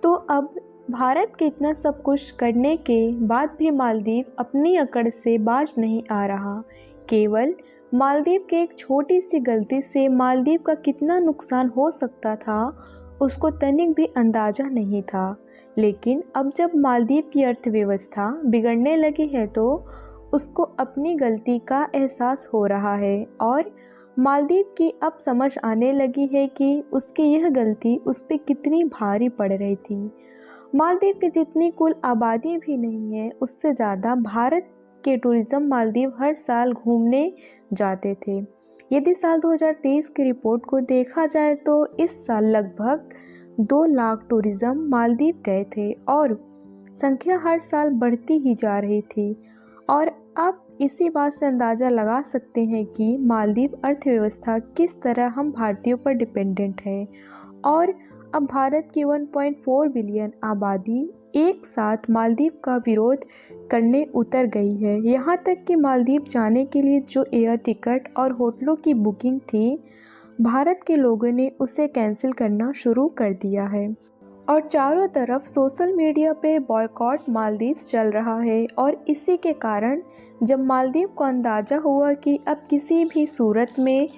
तो अब भारत के इतना सब कुछ करने के बाद भी मालदीव अपनी अकड़ से बाज नहीं आ रहा। केवल मालदीव के एक छोटी सी गलती से मालदीव का कितना नुकसान हो सकता था उसको तनिक भी अंदाज़ा नहीं था। लेकिन अब जब मालदीव की अर्थव्यवस्था बिगड़ने लगी है तो उसको अपनी गलती का एहसास हो रहा है और मालदीव की अब समझ आने लगी है कि उसकी यह गलती उस पर कितनी भारी पड़ रही थी। मालदीव की जितनी कुल आबादी भी नहीं है उससे ज़्यादा भारत के टूरिज़्म मालदीव हर साल घूमने जाते थे। यदि साल 2023 की रिपोर्ट को देखा जाए तो इस साल लगभग 2 लाख टूरिज़्म मालदीव गए थे और संख्या हर साल बढ़ती ही जा रही थी। और आप इसी बात से अंदाज़ा लगा सकते हैं कि मालदीव अर्थव्यवस्था किस तरह हम भारतीयों पर डिपेंडेंट है। और अब भारत की 1.4 बिलियन आबादी एक साथ मालदीव का विरोध करने उतर गई है। यहाँ तक कि मालदीव जाने के लिए जो एयर टिकट और होटलों की बुकिंग थी, भारत के लोगों ने उसे कैंसिल करना शुरू कर दिया है। और चारों तरफ सोशल मीडिया पे बॉयकॉट मालदीव्स चल रहा है। और इसी के कारण जब मालदीव को अंदाज़ा हुआ कि अब किसी भी सूरत में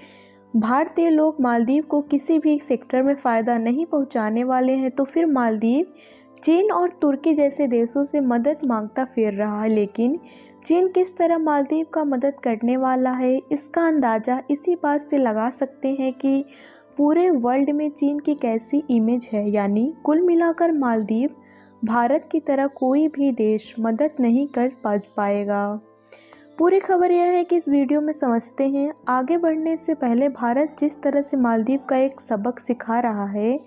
भारतीय लोग मालदीव को किसी भी सेक्टर में फ़ायदा नहीं पहुंचाने वाले हैं, तो फिर मालदीव चीन और तुर्की जैसे देशों से मदद मांगता फिर रहा है। लेकिन चीन किस तरह मालदीव का मदद करने वाला है, इसका अंदाज़ा इसी बात से लगा सकते हैं कि पूरे वर्ल्ड में चीन की कैसी इमेज है। यानी कुल मिलाकर मालदीव भारत की तरह कोई भी देश मदद नहीं कर पाएगा। पूरी खबर यह है कि इस वीडियो में समझते हैं। आगे बढ़ने से पहले भारत जिस तरह से मालदीव का एक सबक सिखा रहा है,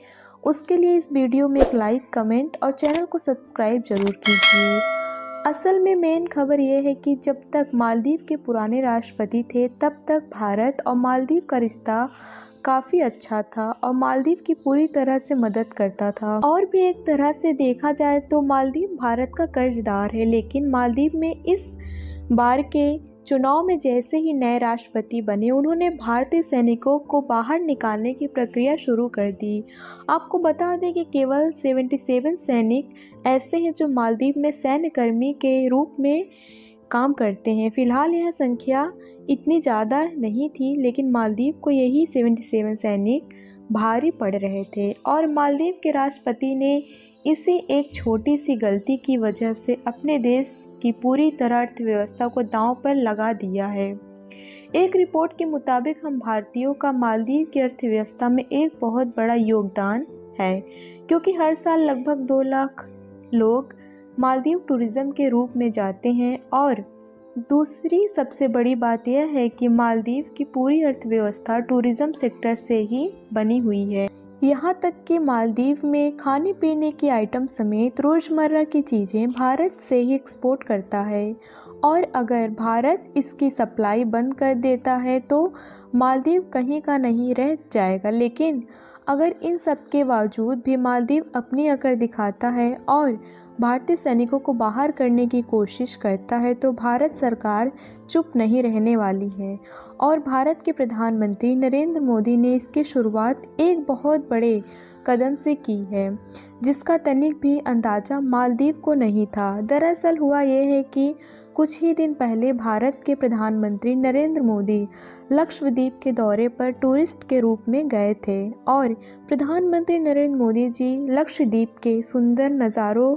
उसके लिए इस वीडियो में एक लाइक, कमेंट और चैनल को सब्सक्राइब जरूर कीजिए। असल में मेन खबर यह है कि जब तक मालदीव के पुराने राष्ट्रपति थे तब तक भारत और मालदीव का रिश्ता काफ़ी अच्छा था और मालदीव की पूरी तरह से मदद करता था। और भी एक तरह से देखा जाए तो मालदीव भारत का कर्जदार है। लेकिन मालदीव में इस बार के चुनाव में जैसे ही नए राष्ट्रपति बने, उन्होंने भारतीय सैनिकों को बाहर निकालने की प्रक्रिया शुरू कर दी। आपको बता दें कि केवल 77 सैनिक ऐसे हैं जो मालदीव में सैन्य कर्मी के रूप में काम करते हैं। फिलहाल यह संख्या इतनी ज़्यादा नहीं थी, लेकिन मालदीव को यही 77 सैनिक भारी पड़ रहे थे। और मालदीव के राष्ट्रपति ने इसी एक छोटी सी गलती की वजह से अपने देश की पूरी तरह अर्थव्यवस्था को दांव पर लगा दिया है। एक रिपोर्ट के मुताबिक हम भारतीयों का मालदीव की अर्थव्यवस्था में एक बहुत बड़ा योगदान है, क्योंकि हर साल लगभग 2 लाख लोग मालदीव टूरिज़्म के रूप में जाते हैं। और दूसरी सबसे बड़ी बात यह है कि मालदीव की पूरी अर्थव्यवस्था टूरिज़्म सेक्टर से ही बनी हुई है। यहाँ तक कि मालदीव में खाने पीने की आइटम समेत रोज़मर्रा की चीज़ें भारत से ही एक्सपोर्ट करता है। और अगर भारत इसकी सप्लाई बंद कर देता है तो मालदीव कहीं का नहीं रह जाएगा। लेकिन अगर इन सब के बावजूद भी मालदीव अपनी अकड़ दिखाता है और भारतीय सैनिकों को बाहर करने की कोशिश करता है तो भारत सरकार चुप नहीं रहने वाली है। और भारत के प्रधानमंत्री नरेंद्र मोदी ने इसकी शुरुआत एक बहुत बड़े कदम से की है, जिसका तनिक भी अंदाज़ा मालदीव को नहीं था। दरअसल हुआ यह है कि कुछ ही दिन पहले भारत के प्रधानमंत्री नरेंद्र मोदी लक्षद्वीप के दौरे पर टूरिस्ट के रूप में गए थे। और प्रधानमंत्री नरेंद्र मोदी जी लक्षद्वीप के सुंदर नज़ारों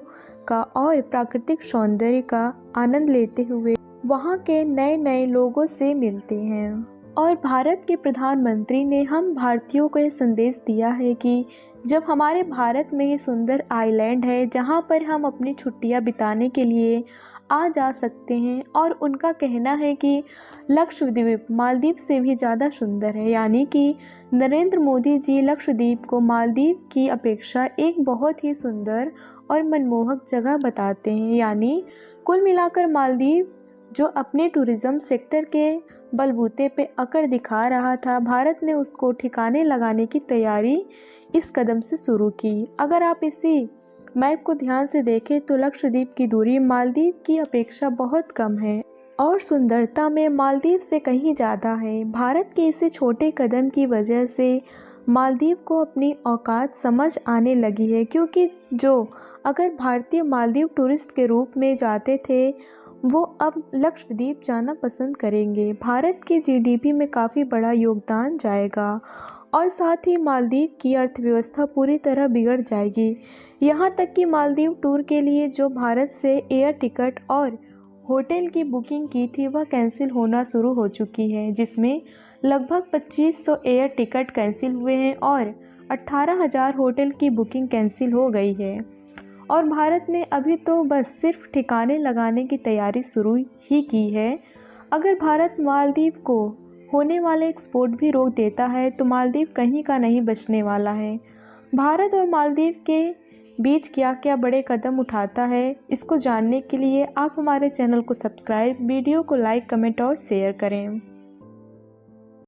का और प्राकृतिक सौंदर्य का आनंद लेते हुए वहाँ के नए नए लोगों से मिलते हैं। और भारत के प्रधानमंत्री ने हम भारतीयों को यह संदेश दिया है कि जब हमारे भारत में ही सुंदर आइलैंड है जहाँ पर हम अपनी छुट्टियाँ बिताने के लिए आ जा सकते हैं। और उनका कहना है कि लक्षद्वीप मालदीव से भी ज़्यादा सुंदर है। यानी कि नरेंद्र मोदी जी लक्षद्वीप को मालदीव की अपेक्षा एक बहुत ही सुंदर और मनमोहक जगह बताते हैं। यानी कुल मिलाकर मालदीव जो अपने टूरिज़्म सेक्टर के बलबूते पे अकड़ दिखा रहा था, भारत ने उसको ठिकाने लगाने की तैयारी इस कदम से शुरू की। अगर आप इसी मैप को ध्यान से देखें तो लक्षद्वीप की दूरी मालदीव की अपेक्षा बहुत कम है और सुंदरता में मालदीव से कहीं ज़्यादा है। भारत के इसी छोटे कदम की वजह से मालदीव को अपनी औकात समझ आने लगी है, क्योंकि जो अगर भारतीय मालदीव टूरिस्ट के रूप में जाते थे वो अब लक्षद्वीप जाना पसंद करेंगे। भारत की जीडीपी में काफ़ी बड़ा योगदान जाएगा और साथ ही मालदीव की अर्थव्यवस्था पूरी तरह बिगड़ जाएगी। यहाँ तक कि मालदीव टूर के लिए जो भारत से एयर टिकट और होटल की बुकिंग की थी वह कैंसिल होना शुरू हो चुकी है, जिसमें लगभग 2500 एयर टिकट कैंसिल हुए हैं और 18,000 होटल की बुकिंग कैंसिल हो गई है। और भारत ने अभी तो बस सिर्फ ठिकाने लगाने की तैयारी शुरू ही की है। अगर भारत मालदीव को होने वाले एक्सपोर्ट भी रोक देता है तो मालदीव कहीं का नहीं बचने वाला है। भारत और मालदीव के बीच क्या क्या बड़े कदम उठाता है, इसको जानने के लिए आप हमारे चैनल को सब्सक्राइब, वीडियो को लाइक, कमेंट और शेयर करें।